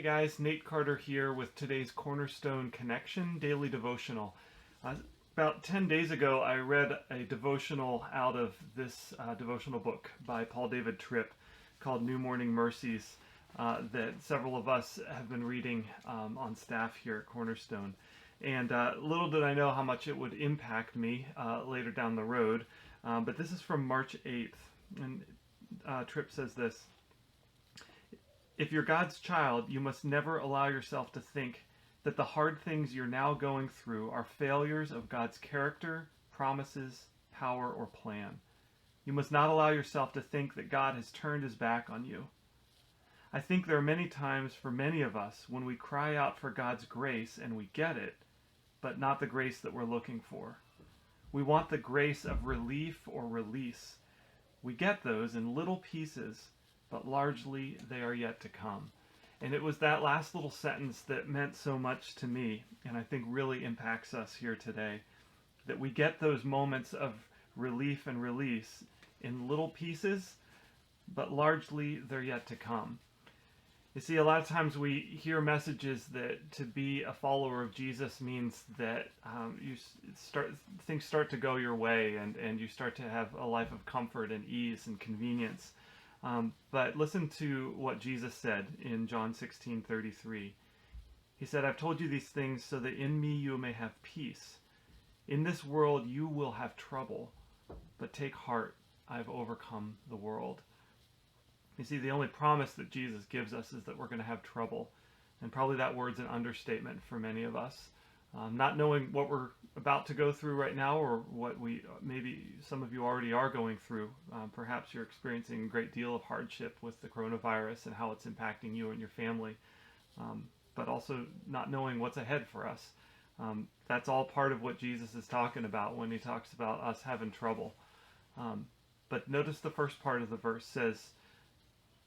guys, Nate Carter here with today's Cornerstone Connection Daily Devotional. About 10 days ago, I read a devotional out of this devotional book by Paul David Tripp called New Morning Mercies that several of us have been reading on staff here at Cornerstone. And little did I know how much it would impact me later down the road, but this is from March 8th, and Tripp says this: "If you're God's child, you must never allow yourself to think that the hard things you're now going through are failures of God's character, promises, power, or plan. You must not allow yourself to think that God has turned his back on you. I think there are many times for many of us when we cry out for God's grace and we get it, but not the grace that we're looking for. We want the grace of relief or release. We get those in little pieces, but largely they are yet to come." And it was that last little sentence that meant so much to me, and I think really impacts us here today. That we get those moments of relief and release in little pieces, but largely they're yet to come. You see, a lot of times we hear messages that to be a follower of Jesus means that things start to go your way, and you start to have a life of comfort and ease and convenience. But listen to what Jesus said in John 16:33. He said, "I've told you these things so that in me you may have peace. In this world you will have trouble, but take heart, I've overcome the world." You see, the only promise that Jesus gives us is that we're going to have trouble. And probably that word's an understatement for many of us. Not knowing what we're about to go through right now, or what maybe some of you already are going through. Perhaps you're experiencing a great deal of hardship with the coronavirus and how it's impacting you and your family. But also not knowing what's ahead for us. That's all part of what Jesus is talking about when he talks about us having trouble. But notice the first part of the verse says,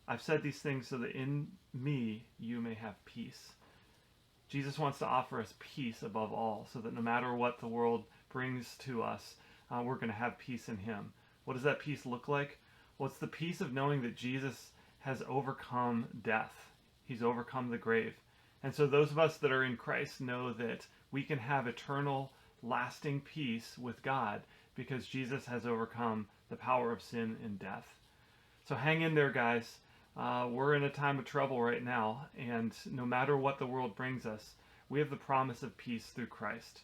"I've said these things so that in me you may have peace." Jesus wants to offer us peace above all, so that no matter what the world brings to us, we're going to have peace in him. What does that peace look like? Well, it's the peace of knowing that Jesus has overcome death. He's overcome the grave. And so those of us that are in Christ know that we can have eternal, lasting peace with God because Jesus has overcome the power of sin and death. So hang in there, guys. We're in a time of trouble right now, and no matter what the world brings us, we have the promise of peace through Christ.